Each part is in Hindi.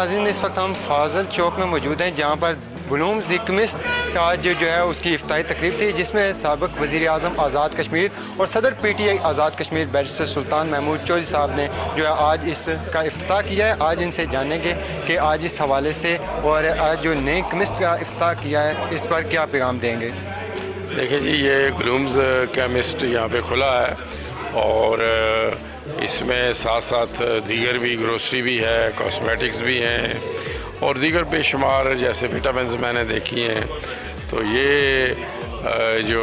नाज़रीन, इस वक्त हम फाजल चौक में मौजूद हैं जहाँ पर ब्लूम्स द केमिस्ट का आज जो है उसकी इफ्ताही तकरीब थी, जिसमें साबिक़ वज़ीर आज़म आज़ाद कश्मीर और सदर PTI आज़ाद कश्मीर बैरिस्टर सुल्तान महमूद चौधरी साहब ने जो है आज इसका इफ्तिताह किया है। आज इनसे जानेंगे कि आज इस हवाले से और आज जो नए केमिस्ट का इफ्तिताह किया है इस पर क्या पैगाम देंगे। देखिए जी, ये ब्लूम्स केमिस्ट यहाँ पे खुला है और इसमें साथ साथ दीगर भी ग्रोसरी भी है, कॉस्मेटिक्स भी हैं और दीगर बेशुमार जैसे विटामिन्स मैंने देखी हैं। तो ये जो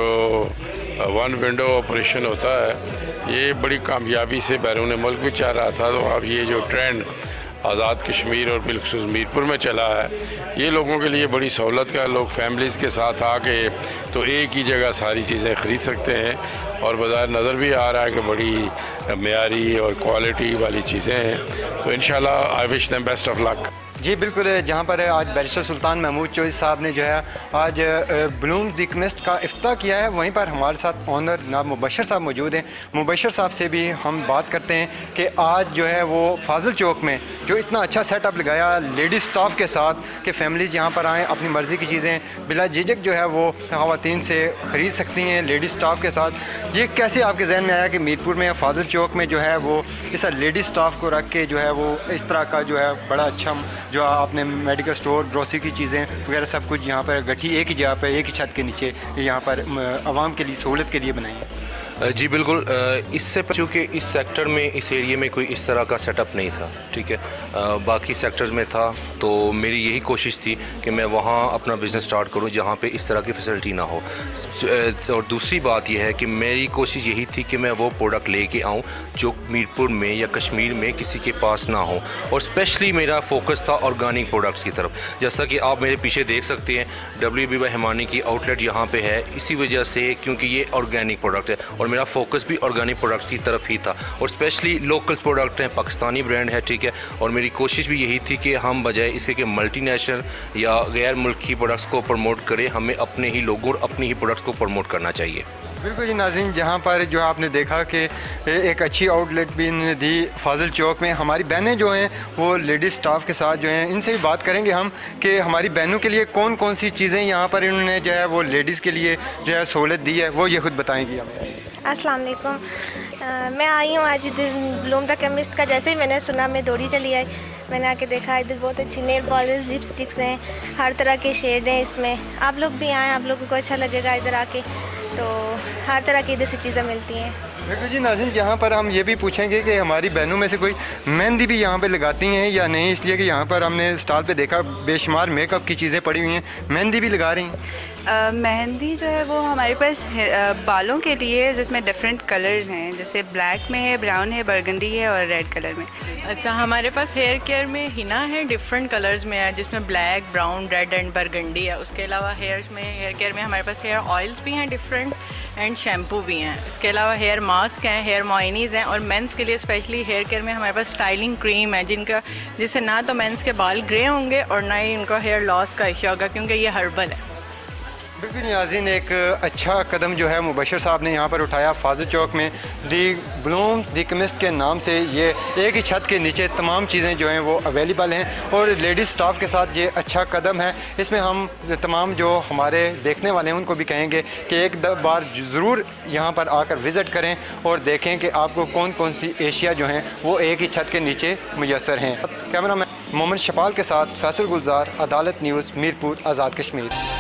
वन विंडो ऑपरेशन होता है ये बड़ी कामयाबी से बैरून मुल्क भी चल रहा था। तो अब ये जो ट्रेंड आज़ाद कश्मीर और बिलखुसूस मीरपुर में चला है, ये लोगों के लिए बड़ी सहूलत का, लोग फैमिलीज़ के साथ आके तो एक ही जगह सारी चीज़ें ख़रीद सकते हैं और बाज़ार नज़र भी आ रहा है कि बड़ी मेयारी और क्वालिटी वाली चीज़ें हैं। तो इंशाल्लाह I wish them best of luck. जी बिल्कुल, जहाँ पर आज बैरिस्टर सुल्तान महमूद चौधरी साहब ने जो है आज ब्लूम्स द केमिस्ट का इफ्तिताह किया है, वहीं पर हमारे साथ ऑनर जनाब मुबशर साहब मौजूद हैं। मुबशर साहब से भी हम बात करते हैं कि आज जो है वो फाजिल चौक में जो इतना अच्छा सेटअप लगाया लेडीज़ स्टाफ के साथ कि फैमिलीज़ यहाँ पर आएँ, अपनी मर्ज़ी की चीज़ें बिला झिझक जो है वो ख़वातीन से ख़रीद सकती हैं लेडीज़ स्टाफ के साथ। ये कैसे आपके जहन में आया कि मीरपुर में फाजिल चौक में जो है वो इस लेडीज़ स्टाफ को रख के जो है वो इस तरह का जो है बड़ा अच्छा जो आपने मेडिकल स्टोर, ग्रोसरी की चीज़ें वगैरह सब कुछ यहाँ पर गठी एक ही जगह पर एक ही छत के नीचे यहाँ पर आवाम के लिए सहूलत के लिए बनाई है। जी बिल्कुल, इससे चूँकि इस सेक्टर में, इस एरिया में कोई इस तरह का सेटअप नहीं था, ठीक है, बाकी सेक्टर्स में था। तो मेरी यही कोशिश थी कि मैं वहाँ अपना बिज़नेस स्टार्ट करूँ जहाँ पे इस तरह की फैसिलिटी ना हो। और दूसरी बात यह है कि मेरी कोशिश यही थी कि मैं वो प्रोडक्ट लेके आऊँ जो मीरपुर में या कश्मीर में किसी के पास ना हो। और स्पेशली मेरा फोकस था ऑर्गेनिक प्रोडक्ट्स की तरफ। जैसा कि आप मेरे पीछे देख सकते हैं, WB बाय हिमानी की आउटलेट यहाँ पे है, इसी वजह से क्योंकि ये ऑर्गेनिक प्रोडक्ट है और मेरा फोकस भी ऑर्गेनिक प्रोडक्ट की तरफ ही था और स्पेशली लोकल प्रोडक्ट हैं, पाकिस्तानी ब्रांड है, ठीक है। और मेरी कोशिश भी यही थी कि हम बजाय इसके कि मल्टीनेशनल या गैर मुल्की प्रोडक्ट्स को प्रमोट करें, हमें अपने ही लोगों और अपनी ही प्रोडक्ट्स को प्रमोट करना चाहिए। बिल्कुल जी नाज़रीन, जहाँ पर जो आपने देखा कि एक अच्छी आउटलेट भी इन्होंने दी फाजिल चौक में। हमारी बहनें जो हैं वो लेडीज़ स्टाफ के साथ जो हैं, इनसे भी बात करेंगे हम कि हमारी बहनों के लिए कौन कौन सी चीज़ें यहाँ पर इन्होंने जो है वो लेडीज़ के लिए जो है सहूलत दी है, वो ये खुद बताएंगी हमें। अस्सलाम वालेकुम, मैं आई हूँ आज इधर ब्लूम द केमिस्ट का। जैसे ही मैंने सुना मैं दौड़ी चली आई। मैंने आके देखा इधर बहुत अच्छी नेल पॉलिश, लिपस्टिक्स हैं, हर तरह के शेड हैं इसमें। आप लोग भी आएँ, आप लोगों को अच्छा लगेगा इधर आके। तो हर तरह की इधर से चीज़ें मिलती हैं। बिल्कुल जी नाज़रीन, यहाँ पर हम ये भी पूछेंगे कि हमारी बहनों में से कोई मेहंदी भी यहाँ पे लगाती हैं या नहीं, इसलिए कि यहाँ पर हमने स्टॉल पे देखा बेशुमार मेकअप की चीज़ें पड़ी हुई हैं, मेहंदी भी लगा रही हैं। मेहंदी जो है वो हमारे पास बालों के लिए, जिसमें डिफरेंट कलर्स हैं, जैसे ब्लैक में है, ब्राउन है, बरगंडी है और रेड कलर में। अच्छा, हमारे पास हेयर केयर में हिना है, डिफरेंट कलर्स में है, जिसमें black, brown, red and burgundy है। उसके अलावा हेयर केयर में हमारे पास हेयर ऑयल्स भी हैं डिफरेंट एंड शैम्पू भी हैं। इसके अलावा हेयर मास्क हैं, हेयर मॉइनीज़ हैं और मेंस के लिए स्पेशली हेयर केयर में हमारे पास स्टाइलिंग क्रीम है, जिससे ना तो मेंस के बाल ग्रे होंगे और ना ही उनका हेयर लॉस का इशू होगा, क्योंकि ये हर्बल है। बिल्कुल नाज़रीन, एक अच्छा कदम जो है मुबशर साहब ने यहाँ पर उठाया। फाजिल चौक में दी ब्लूम्स द केमिस्ट के नाम से ये एक ही छत के नीचे तमाम चीज़ें जो हैं वो अवेलेबल हैं और लेडीज़ स्टाफ के साथ ये अच्छा कदम है। इसमें हम तमाम जो हमारे देखने वाले हैं उनको भी कहेंगे कि एक बार ज़रूर यहाँ पर आकर विज़िट करें और देखें कि आपको कौन कौन सी एशिया जो हैं वो एक ही छत के नीचे मुयस्सर हैं। कैमरा मैन मोहम्मद शपाल के साथ फैसल गुलजार, अदालत न्यूज़, मीरपुर, आज़ाद कश्मीर।